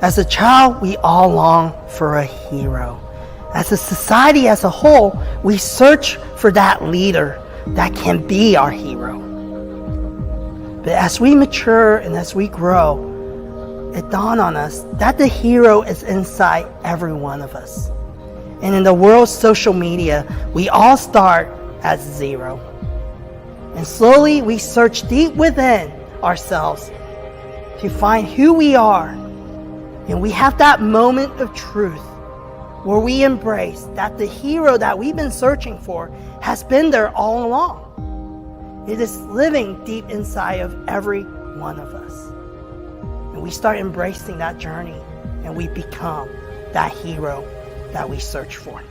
As a child, we all long for a hero. As a society as a whole, we search for that leader that can be our hero. But as we mature and as we grow, it dawned on us that the hero is inside every one of us. And in the world's social media, we all start at zero. And slowly we search deep within ourselves to find who we are. And we have that moment of truth where we embrace that the hero that we've been searching for has been there all along. It is living deep inside of every one of us. And we start embracing that journey and we become that hero that we search for.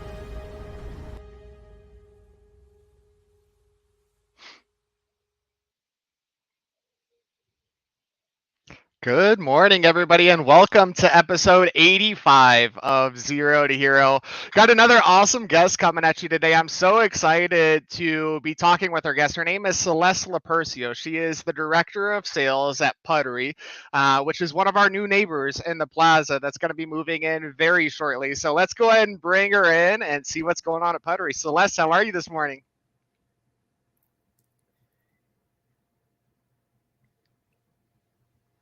Good morning, everybody, and welcome to episode 85 of Zero to Hero. Got another awesome guest coming at you today. I'm so excited to be talking with our guest. Her name is Celeste Lupercio. She is the director of sales at Puttery, which is one of our new neighbors in the plaza that's going to be moving in very shortly. So let's go ahead and bring her in and see what's going on at Puttery. Celeste, how are you this morning?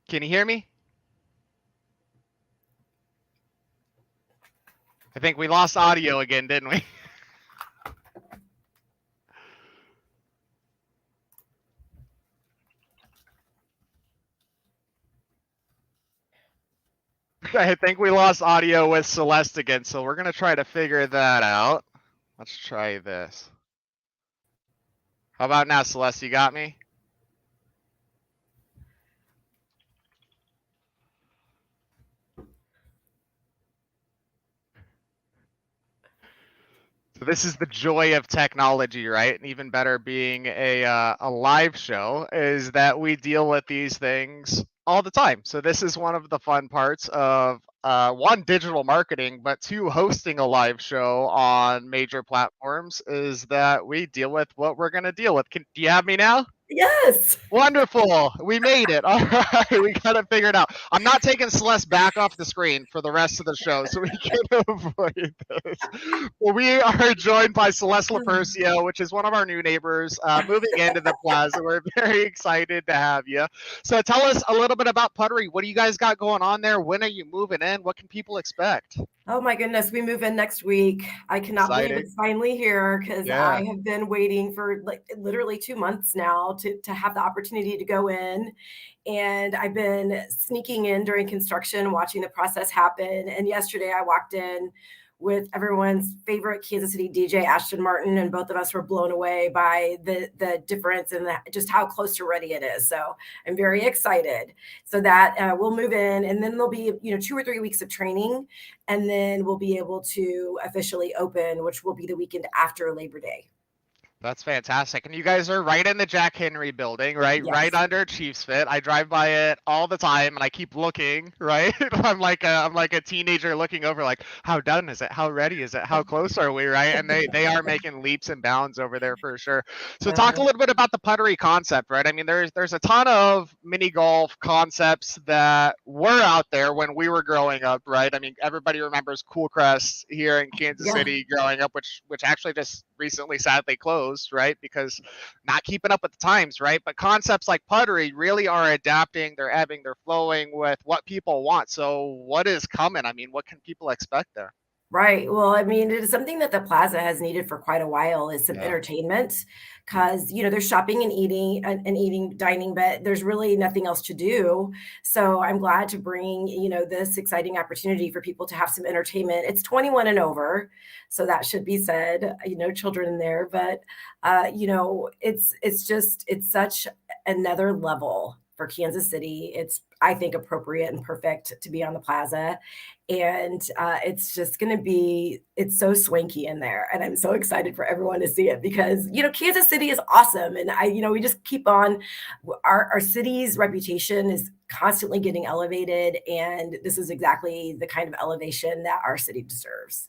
Can you hear me? I think we lost audio again, didn't we? I think we lost audio with Celeste again, so we're going to try to figure that out. Let's try this. How about now, Celeste? You got me? So this is the joy of technology, right? And even better being a live show is that we deal with these things all the time. So this is one of the fun parts of one, digital marketing, but two, hosting a live show on major platforms is that we deal with what we're going to deal with. Do you have me now? Yes. Wonderful. We made it. All right. We got it figured out. I'm not taking Celeste back off the screen for the rest of the show so we can avoid this. Well, we are joined by Celeste Lupercio, which is one of our new neighbors moving into the plaza. We're very excited to have you. So tell us a little bit about Puttery. What do you guys got going on there? When are you moving in? What can people expect? Oh my goodness, we move in next week. I cannot believe it's finally here because I have been waiting for like literally 2 months now to have the opportunity to go in. And I've been sneaking in during construction, watching the process happen. And yesterday I walked in with everyone's favorite Kansas City DJ, Ashton Martin, and both of us were blown away by the difference and just how close to ready it is. So I'm very excited. So that we'll move in, and then there'll be 2 or 3 weeks of training, and then we'll be able to officially open, which will be the weekend after Labor Day. That's fantastic. And you guys are right in the Jack Henry building, right? Yes. Right under Chiefs Fit. I drive by it all the time and I keep looking, right? I'm like a teenager looking over like, how done is it? How ready is it? How close are we, right? And they are making leaps and bounds over there for sure. So talk a little bit about the Puttery concept, right? I mean, there's a ton of mini golf concepts that were out there when we were growing up, right? I mean, everybody remembers Cool Crest here in Kansas City growing up, which actually just recently sadly closed, right? Because not keeping up with the times, right? But concepts like Puttery really are adapting, they're ebbing, they're flowing with what people want. So what is coming? I mean, what can people expect there? Right. Well, I mean, it is something that the plaza has needed for quite a while is some entertainment because, there's shopping and eating, dining, but there's really nothing else to do. So I'm glad to bring, this exciting opportunity for people to have some entertainment. It's 21 and over. So that should be said, children in there, but, it's such another level for Kansas City. It's, I think, appropriate and perfect to be on the plaza. And it's just going to be, it's so swanky in there. And I'm so excited for everyone to see it because, Kansas City is awesome. And we just keep on, our city's reputation is constantly getting elevated. And this is exactly the kind of elevation that our city deserves.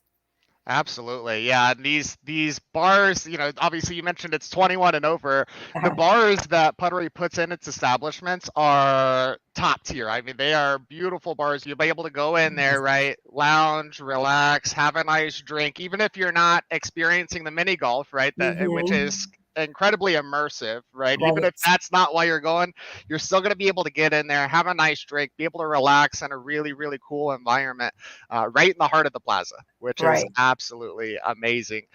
Absolutely. Yeah. And these bars, obviously you mentioned it's 21 and over. The Uh-huh. bars that Puttery puts in its establishments are top tier. I mean, they are beautiful bars. You'll be able to go in there, right? Lounge, relax, have a nice drink, even if you're not experiencing the mini golf, right? Which is incredibly immersive, right? Even Right. if that's not why you're going, you're still going to be able to get in there, have a nice drink, be able to relax in a really, really cool environment, right in the heart of the plaza, which is Right. absolutely amazing.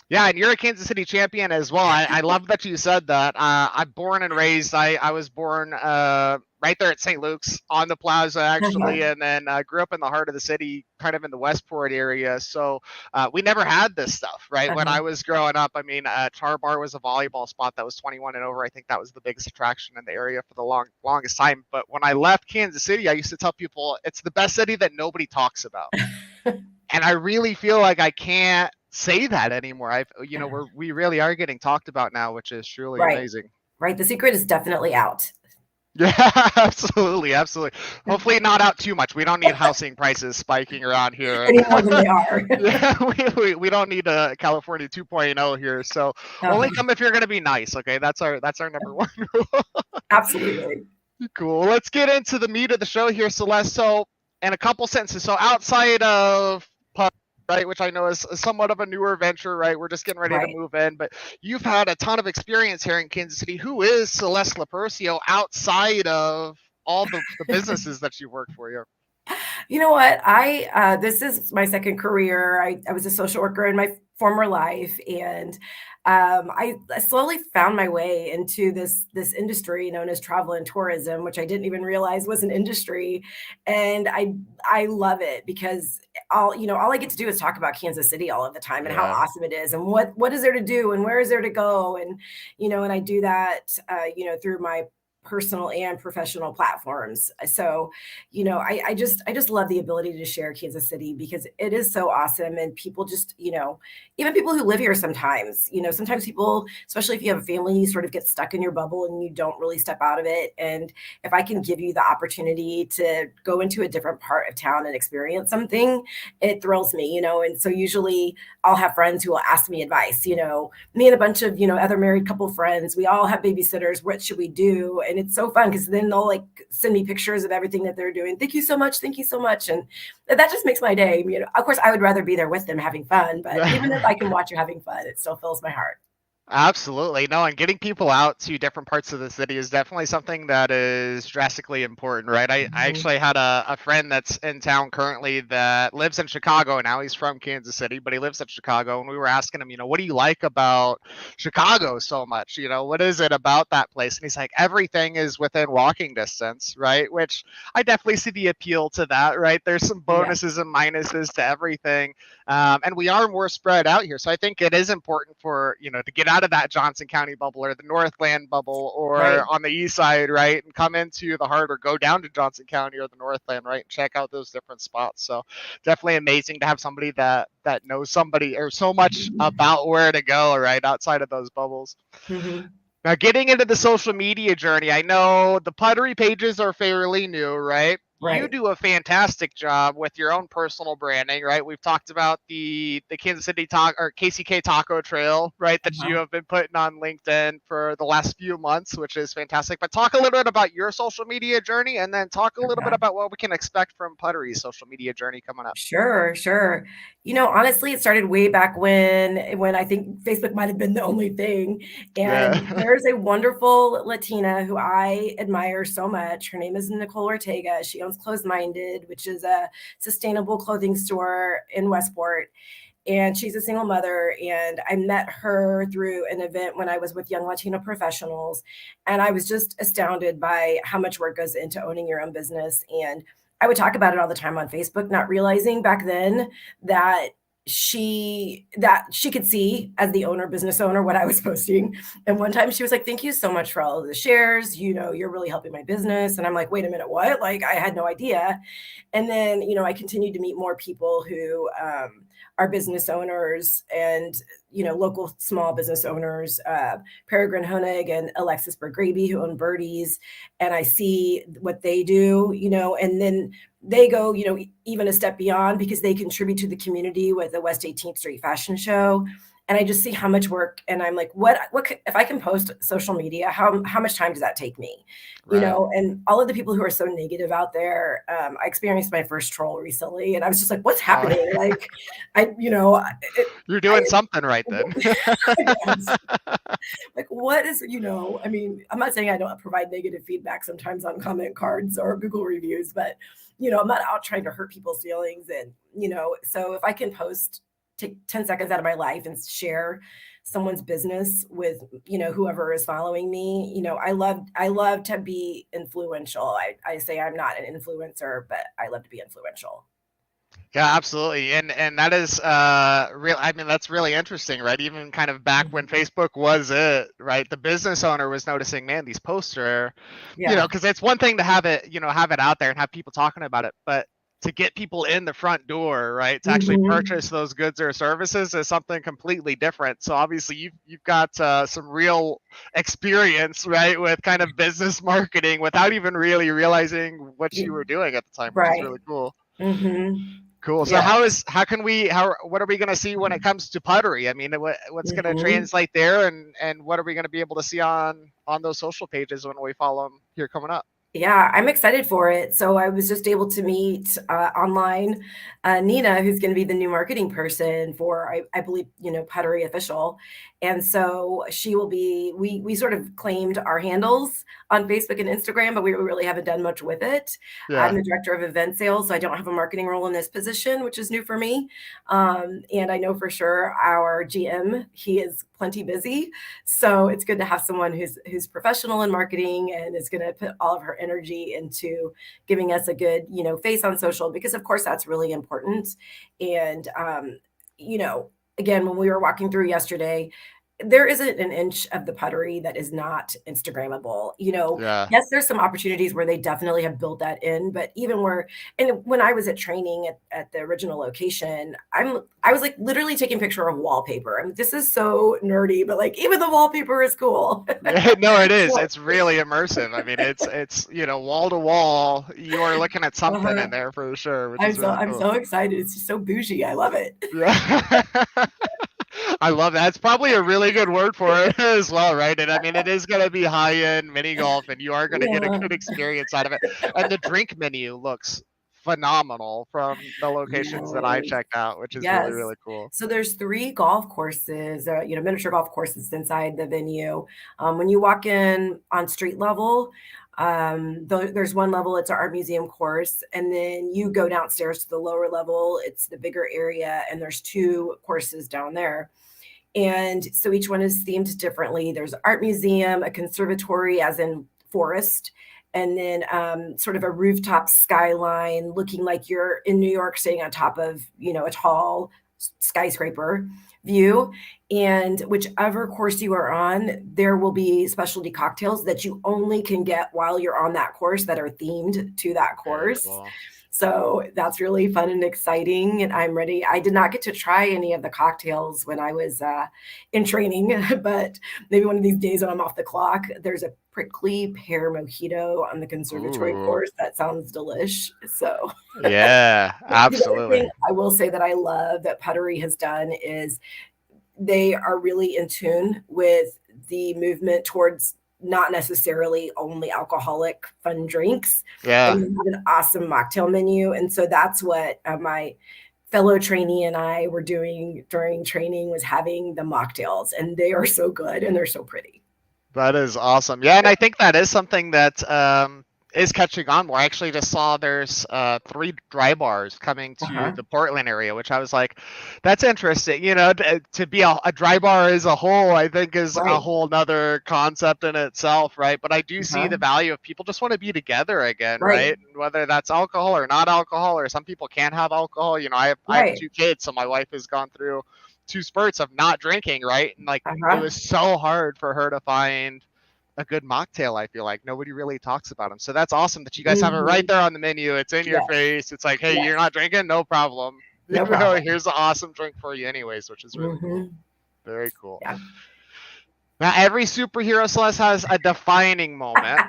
Yeah, and you're a Kansas City champion as well. I love that you said that. I'm born and raised. I was born right there at St. Luke's on the plaza, actually, and then grew up in the heart of the city, kind of in the Westport area. So we never had this stuff, right? When I was growing up, I mean, Char Bar was a volleyball spot that was 21 and over. I think that was the biggest attraction in the area for the longest time. But when I left Kansas City, I used to tell people it's the best city that nobody talks about. And I really feel like I can't say that anymore. We really are getting talked about now, which is truly amazing. Right. The secret is definitely out. Yeah, absolutely. Hopefully not out too much. We don't need housing prices spiking around here any more than they are. Yeah, we don't need a California 2.0 here. So only come if you're going to be nice. Okay, that's our number one rule. Absolutely. Cool. Let's get into the meat of the show here, Celeste. So, in a couple sentences. So outside of right, which I know is somewhat of a newer venture, right? We're just getting ready to move in, but you've had a ton of experience here in Kansas City. Who is Celeste Lupercio outside of all the businesses that you worked for here? You know what? This is my second career. I was a social worker in my former life, and I slowly found my way into this industry known as travel and tourism, which I didn't even realize was an industry. And I love it because all I get to do is talk about Kansas City all of the time and how awesome it is and what is there to do and where is there to go, and and I do that through my personal and professional platforms. So, I just love the ability to share Kansas City because it is so awesome. And people just, even people who live here sometimes, sometimes people, especially if you have a family, you sort of get stuck in your bubble and you don't really step out of it. And if I can give you the opportunity to go into a different part of town and experience something, it thrills me, and so usually I'll have friends who will ask me advice, me and a bunch of, other married couple friends, we all have babysitters. What should we do? And it's so fun because then they'll like send me pictures of everything that they're doing. Thank you so much. Thank you so much. And that just makes my day. Of course, I would rather be there with them having fun, but even if I can watch you having fun, it still fills my heart. Absolutely. No, and getting people out to different parts of the city is definitely something that is drastically important, right? I actually had a friend that's in town currently that lives in Chicago now. He's from Kansas City, but he lives in Chicago. And we were asking him, what do you like about Chicago so much? What is it about that place? And he's like, everything is within walking distance, right? Which I definitely see the appeal to that, right? There's some bonuses and minuses to everything. And we are more spread out here. So I think it is important for, to get out of that Johnson County bubble or the Northland bubble or on the east side, right? And come into the heart or go down to Johnson County or the Northland, right? And check out those different spots. So definitely amazing to have somebody that knows somebody or so much about where to go, right? Outside of those bubbles. Now, getting into the social media journey, I know the Puttery pages are fairly new, right? You do a fantastic job with your own personal branding, right? We've talked about the Kansas City or KCK Taco Trail, right? That you have been putting on LinkedIn for the last few months, which is fantastic. But talk a little bit about your social media journey, and then talk a little bit about what we can expect from Puttery's social media journey coming up. Sure. Honestly, it started way back when I think Facebook might have been the only thing. And there's a wonderful Latina who I admire so much. Her name is Nicole Ortega. She owns Closed Minded, which is a sustainable clothing store in Westport. And she's a single mother. And I met her through an event when I was with Young Latino Professionals. And I was just astounded by how much work goes into owning your own business. And I would talk about it all the time on Facebook, not realizing back then that she could see as the business owner, what I was posting. And one time she was like, thank you so much for all of the shares. You're really helping my business. And I'm like, wait a minute, what? Like, I had no idea. And then, I continued to meet more people who are business owners. And local small business owners, Peregrine Honig and Alexis Bergraby, who own Birdies, and I see what they do, and then they go, even a step beyond because they contribute to the community with the West 18th Street Fashion Show. And I just see how much work, and I'm like, what if I can post social media, how much time does that take me? Right. And all of the people who are so negative out there, I experienced my first troll recently, and I was just like, what's happening? Like, you're doing something right then. Like, what is, I mean, I'm not saying I don't provide negative feedback sometimes on comment cards or Google reviews, but, I'm not out trying to hurt people's feelings. And, so if I can take 10 seconds out of my life and share someone's business with, whoever is following me, I love to be influential. I say I'm not an influencer, but I love to be influential. Yeah, absolutely. And that is real. I mean, that's really interesting, right? Even kind of back when Facebook was it, right? The business owner was noticing, man, these posts are, because it's one thing to have it out there and have people talking about it, but to get people in the front door, right, to actually purchase those goods or services is something completely different. So obviously you've got some real experience, right, with kind of business marketing without even really realizing what you were doing at the time, which is really cool. Cool. So what are we going to see when it comes to Puttery? I mean, what's going to translate there, and what are we going to be able to see on those social pages when we follow them here coming up? Yeah, I'm excited for it. So I was just able to meet online Nina, who's going to be the new marketing person for, I believe, Puttery Official. And so she will be, we sort of claimed our handles on Facebook and Instagram, but we really haven't done much with it. Yeah. I'm the director of event sales, so I don't have a marketing role in this position, which is new for me. And I know for sure our GM, he is plenty busy. So it's good to have someone who's professional in marketing and is going to put all of her energy into giving us a good, face on social, because of course that's really important. And, again, when we were walking through yesterday, there isn't an inch of the Puttery that is not Instagrammable. Yes, there's some opportunities where they definitely have built that in, but even when I was at training at the original location, I was like literally taking a picture of wallpaper. I mean, this is so nerdy, but like even the wallpaper is cool. No, it is. It's really immersive. I mean, it's wall to wall. You are looking at something in there for sure. Which is really cool. I'm so excited. It's just so bougie. I love it. Yeah. I love that. It's probably a really good word for it as well, right? And I mean, it is going to be high-end mini golf, and you are going to get a good experience out of it. And the drink menu looks phenomenal from the locations that I checked out, which is really, really cool. So there's 3 golf courses, miniature golf courses inside the venue. When you walk in on street level, there's one level, it's an art museum course, and then you go downstairs to the lower level, it's the bigger area, and there's 2 courses down there. And so each one is themed differently. There's an art museum, a conservatory as in forest, and then sort of a rooftop skyline looking like you're in New York sitting on top of, a tall skyscraper view. And whichever course you are on, there will be specialty cocktails that you only can get while you're on that course that are themed to that course. Cool. So that's really fun and exciting, and I'm ready. I did not get to try any of the cocktails when I was in training, but maybe one of these days when I'm off the clock. There's a prickly pear mojito on the conservatory course. That sounds delish. So yeah, absolutely. I will say that I love that Puttery has done is they are really in tune with the movement towards not necessarily only alcoholic fun drinks. Yeah. And have an awesome mocktail menu. And so that's what my fellow trainee and I were doing during training, was having the mocktails, and they are so good and they're so pretty. That is awesome. Yeah. And I think that is something that is catching on more. I actually just saw there's 3 dry bars coming to the Portland area, which I was like, that's interesting. To be a dry bar as a whole, I think is a whole nother concept in itself, right? But I do see the value of people just want to be together again, right? Whether that's alcohol or not alcohol, or some people can't have alcohol. I have 2 kids, so my wife has gone through 2 spurts of not drinking, right? And it was so hard for her to find a good mocktail. I feel like nobody really talks about them. So that's awesome that you guys have it right there on the menu. It's in your face. It's like, hey, you're not drinking? No problem. Here's an awesome drink for you anyways, which is really cool. Very cool. Yeah. Now, every superhero, Celeste, has a defining moment.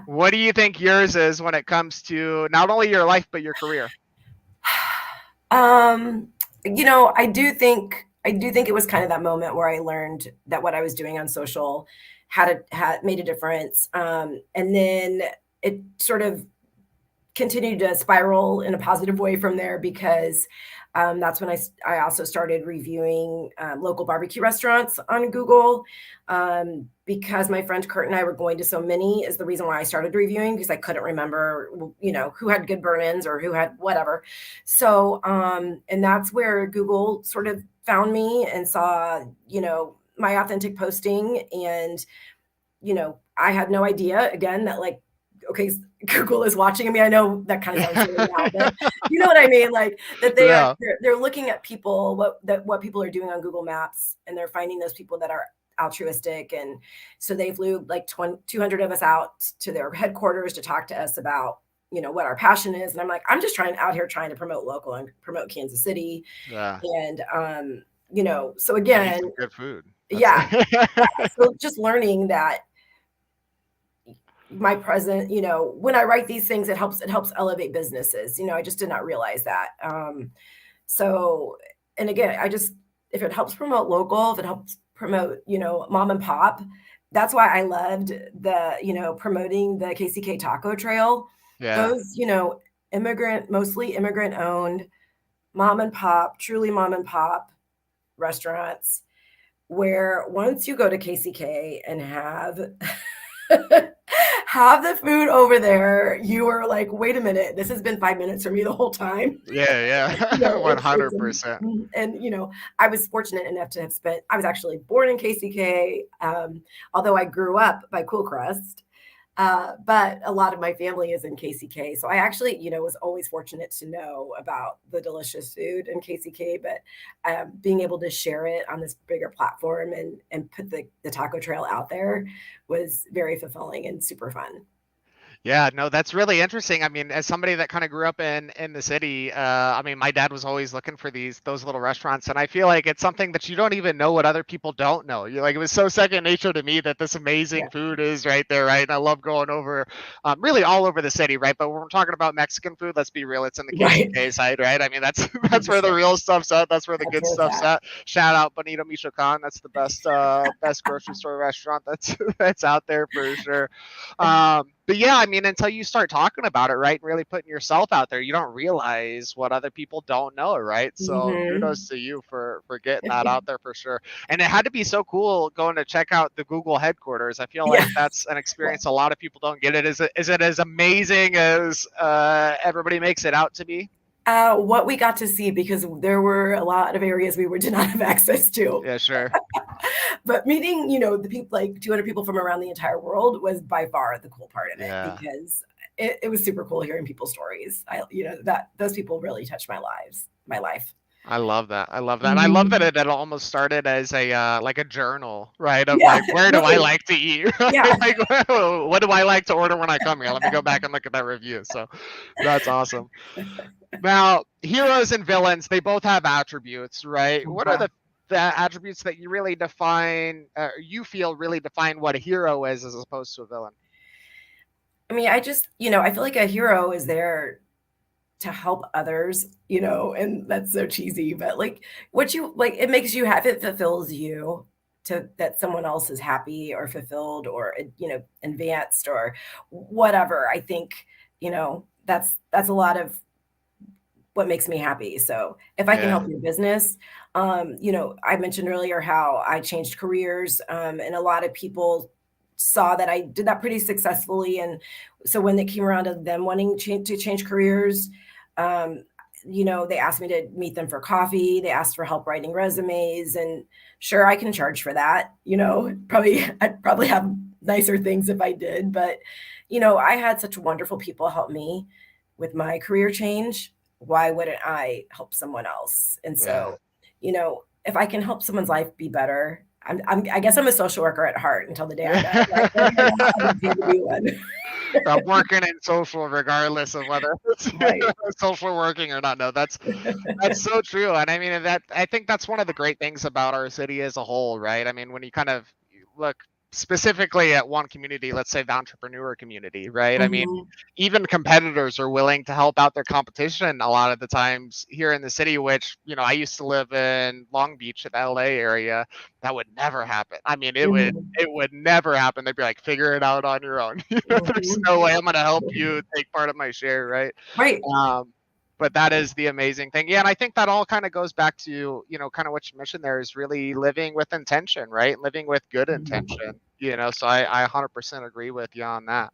What do you think yours is when it comes to not only your life, but your career? I do think it was kind of that moment where I learned that what I was doing on social had made a difference. And then it sort of continued to spiral in a positive way from there, because that's when I also started reviewing local barbecue restaurants on Google, because my friend Kurt and I were going to so many is the reason why I started reviewing, because I couldn't remember, who had good burn-ins or who had whatever. So, and that's where Google sort of found me and saw, my authentic posting. And, I had no idea, again, that like, okay, Google is watching me. I know that kind of sounds silly now, but you know what I mean? Like that they're looking at people, what people are doing on Google Maps, and they're finding those people that are altruistic. And so they flew like 200 of us out to their headquarters to talk to us about, what our passion is. And I'm like, I'm just out here trying to promote local and promote Kansas City. Yeah. And, so again, good food. Yeah. So just learning that my present, when I write these things, it helps elevate businesses. I just did not realize that. So, and again, if it helps promote local, if it helps promote, mom and pop, that's why I loved the, promoting the KCK Taco Trail. Yeah. Those, mostly immigrant owned, truly mom and pop restaurants, where once you go to KCK and have the food over there, you are like, wait a minute, this has been 5 minutes for me the whole time. Yeah. 100%. And, I was fortunate enough to have I was actually born in KCK, although I grew up by Cool Crust. But a lot of my family is in KCK. So I actually, was always fortunate to know about the delicious food in KCK, but being able to share it on this bigger platform and put the taco trail out there was very fulfilling and super fun. Yeah, no, that's really interesting. I mean, as somebody that kind of grew up in the city, I mean, my dad was always looking for those little restaurants, and I feel like it's something that you don't even know what other people don't know. You're like, it was so second nature to me that this amazing food is right there, right? And I love going over, really all over the city, right? But when we're talking about Mexican food, let's be real, it's in the KCK side, right? I mean, that's where the real stuff's at. That's where the good stuff's at. Shout out Bonito Michoacan. That's the best grocery store restaurant that's out there for sure. But yeah, I mean, until you start talking about it, right, and really putting yourself out there, you don't realize what other people don't know, right? So kudos to you for getting that out there for sure. And it had to be so cool going to check out the Google headquarters. I feel like that's an experience a lot of people don't get. Is it as amazing as everybody makes it out to be? What we got to see, because there were a lot of areas we did not have access to. Yeah, sure. But meeting, the people, like 200 people from around the entire world, was by far the cool part of it, because it was super cool hearing people's stories. That those people really touched my life. I love that. And I love that it almost started as a like a journal, right? Of like, where do I like to eat? Like, what do I like to order when I come here? Let me go back and look at that review. So that's awesome. Now, heroes and villains, they both have attributes, right? What are the attributes that you really define, you feel really define what a hero is as opposed to a villain? I mean, I just, I feel like a hero is there to help others, and that's so cheesy, but like what you like, it makes you happy, it fulfills you that someone else is happy or fulfilled or, advanced or whatever. I think, that's a lot of what makes me happy. So if I can help your business, I mentioned earlier how I changed careers, and a lot of people saw that I did that pretty successfully. And so when they came around to them wanting to change careers, they asked me to meet them for coffee. They asked for help writing resumes, and sure, I can charge for that. I'd probably have nicer things if I did, but I had such wonderful people help me with my career change. Why wouldn't I help someone else? And so, if I can help someone's life be better, I guess I'm a social worker at heart until the day I die. I'm working in social regardless of whether it's Right. social working or not. No, that's so true. And I mean, I think that's one of the great things about our city as a whole, right? I mean, when you kind of look specifically at one community, let's say the entrepreneur community, right? I mean, Mhm. even competitors are willing to help out their competition a lot of the times here in the city, which, I used to live in Long Beach in the LA area. That would never happen. I mean, Mhm. it would never happen. They'd be like, figure it out on your own. There's Mhm. no way I'm gonna help you take part of my share, right? Right. But that is the amazing thing. Yeah, and I think that all kind of goes back to, kind of what you mentioned there is really living with intention, right? Living with good intention, so I 100% agree with you on that.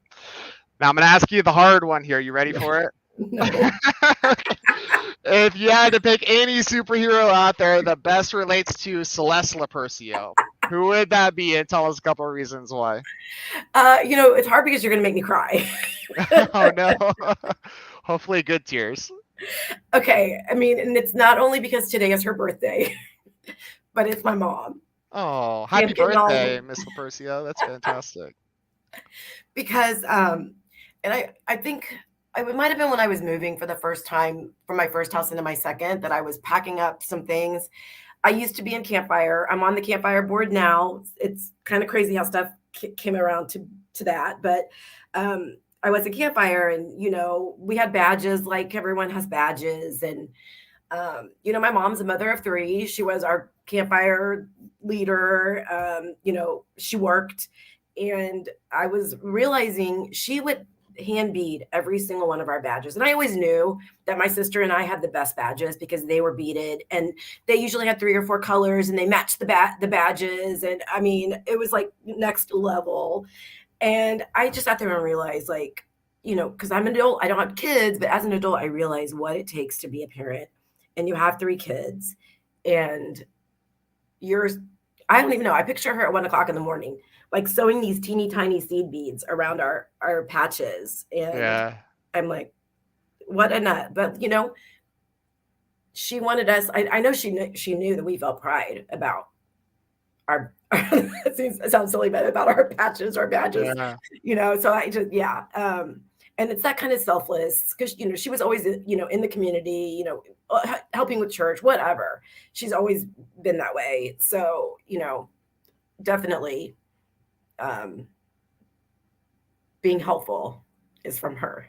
Now I'm going to ask you the hard one here. You ready for it? No. If you had to pick any superhero out there that best relates to Celeste Lupercio, who would that be? And tell us a couple of reasons why. It's hard because you're going to make me cry. Oh, no. Hopefully good tears. Okay. I mean, and it's not only because today is her birthday, but it's my mom. Oh, See, I'm happy getting all birthday, Miss Lupercio. That's fantastic. because and I think it might have been when I was moving for the first time from my first house into my second that I was packing up some things. I used to be in Campfire. I'm on the Campfire board now. It's kind of crazy how stuff came around to that, but I was in Campfire, and we had badges like everyone has badges, and my mom's a mother of three. She was our Campfire leader. She worked, and I was realizing she would hand bead every single one of our badges. And I always knew that my sister and I had the best badges because they were beaded, and they usually had 3 or 4 colors, and they matched the badges. And I mean, it was like next level. And I just sat there and realized, like, because I'm an adult, I don't have kids, but as an adult, I realize what it takes to be a parent. And you have 3 kids, and you're, I don't even know. I picture her at 1 o'clock in the morning, like sewing these teeny tiny seed beads around our patches. And Yeah. I'm like, what a nut. But, she wanted us, I know she knew that we felt pride about our, it sounds silly, but about our patches, our badges, Yeah. so I just, yeah. And it's that kind of selfless, because, she was always, in the community, helping with church, whatever. She's always been that way. So, definitely, um, being helpful is from her.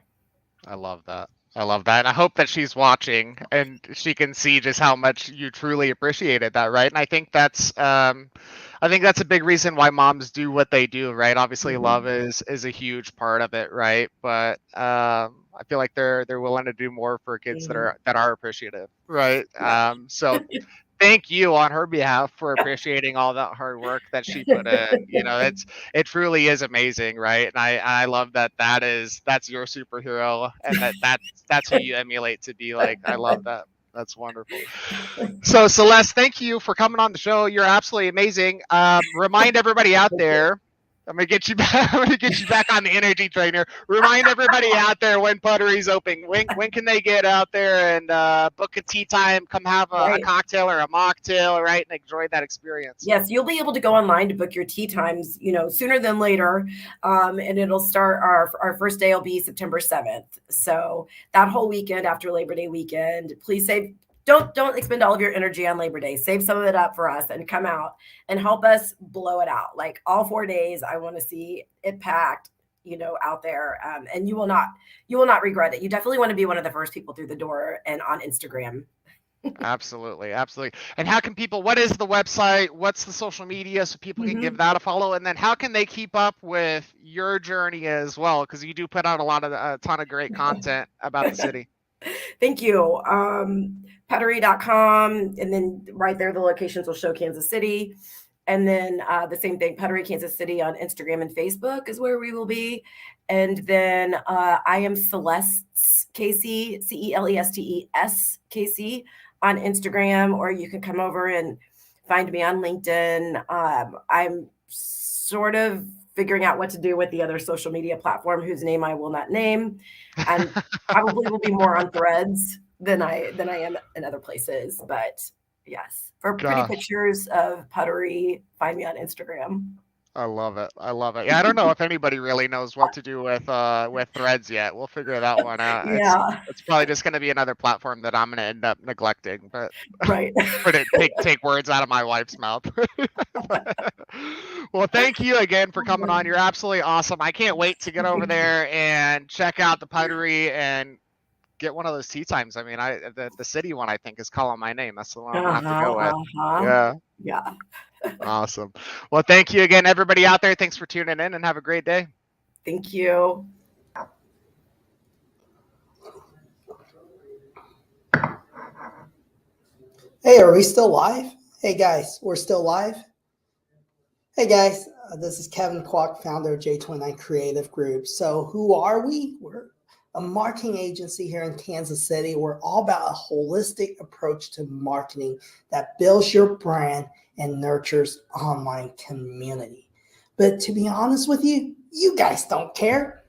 I love that. I love that. And I hope that she's watching and she can see just how much you truly appreciated that, right? And I think that's a big reason why moms do what they do, right? Obviously love Mhm. is a huge part of it, right? But I feel like they're willing to do more for kids Mhm. that are appreciative, right? Yeah. So thank you on her behalf for appreciating all that hard work that she put in. It truly is amazing, right? And I love that's your superhero, and that's who you emulate to be like. I love that. That's wonderful. So Celeste, thank you for coming on the show. You're absolutely amazing. Remind everybody out Thank you. there. I'm gonna get you back. I'm gonna get you back on the energy trainer. Remind everybody out there when Puttery's open. When can they get out there and book a tea time? Come have a Right. cocktail or a mocktail, right, and enjoy that experience. Yes, you'll be able to go online to book your tea times, sooner than later. And it'll start, our first day will be September 7th. So that whole weekend after Labor Day weekend, please save, don't expend all of your energy on Labor Day. Save some of it up for us and come out and help us blow it out. Like all 4 days, I want to see it packed, out there. And you will not regret it. You definitely want to be one of the first people through the door and on Instagram. Absolutely, absolutely. And how can people? What is the website? What's the social media so people can give Mhm. that a follow? And then how can they keep up with your journey as well? Because you do put out a ton of great content about the city. Thank you. Puttery.com. And then right there, the locations will show Kansas City. And then the same thing, Puttery Kansas City on Instagram and Facebook is where we will be. And then I am Celeste Casey, Celestes Casey on Instagram, or you can come over and find me on LinkedIn. I'm sort of figuring out what to do with the other social media platform whose name I will not name. And probably will be more on Threads than I am in other places. But yes, for pretty Gosh. pictures of Puttery, find me on Instagram. I love it. I love it. Yeah, I don't know if anybody really knows what to do with Threads yet. We'll figure that one out. Yeah. It's probably just going to be another platform that I'm going to end up neglecting, but Right. or to take words out of my wife's mouth. Well, thank you again for coming on. You're absolutely awesome. I can't wait to get over there and check out the Puttery and get one of those tea times. I mean, the city one I think is calling my name. That's the one I'm gonna have to go with. Yeah. Yeah. Awesome. Well, thank you again, everybody out there. Thanks for tuning in and have a great day. Thank you. Hey, are we still live? Hey guys, we're still live. Hey guys, this is Kevin Kwok, founder of J29 Creative Group. So who are we? We're a marketing agency here in Kansas City. We're all about a holistic approach to marketing that builds your brand and nurtures online community. But to be honest with you, you guys don't care.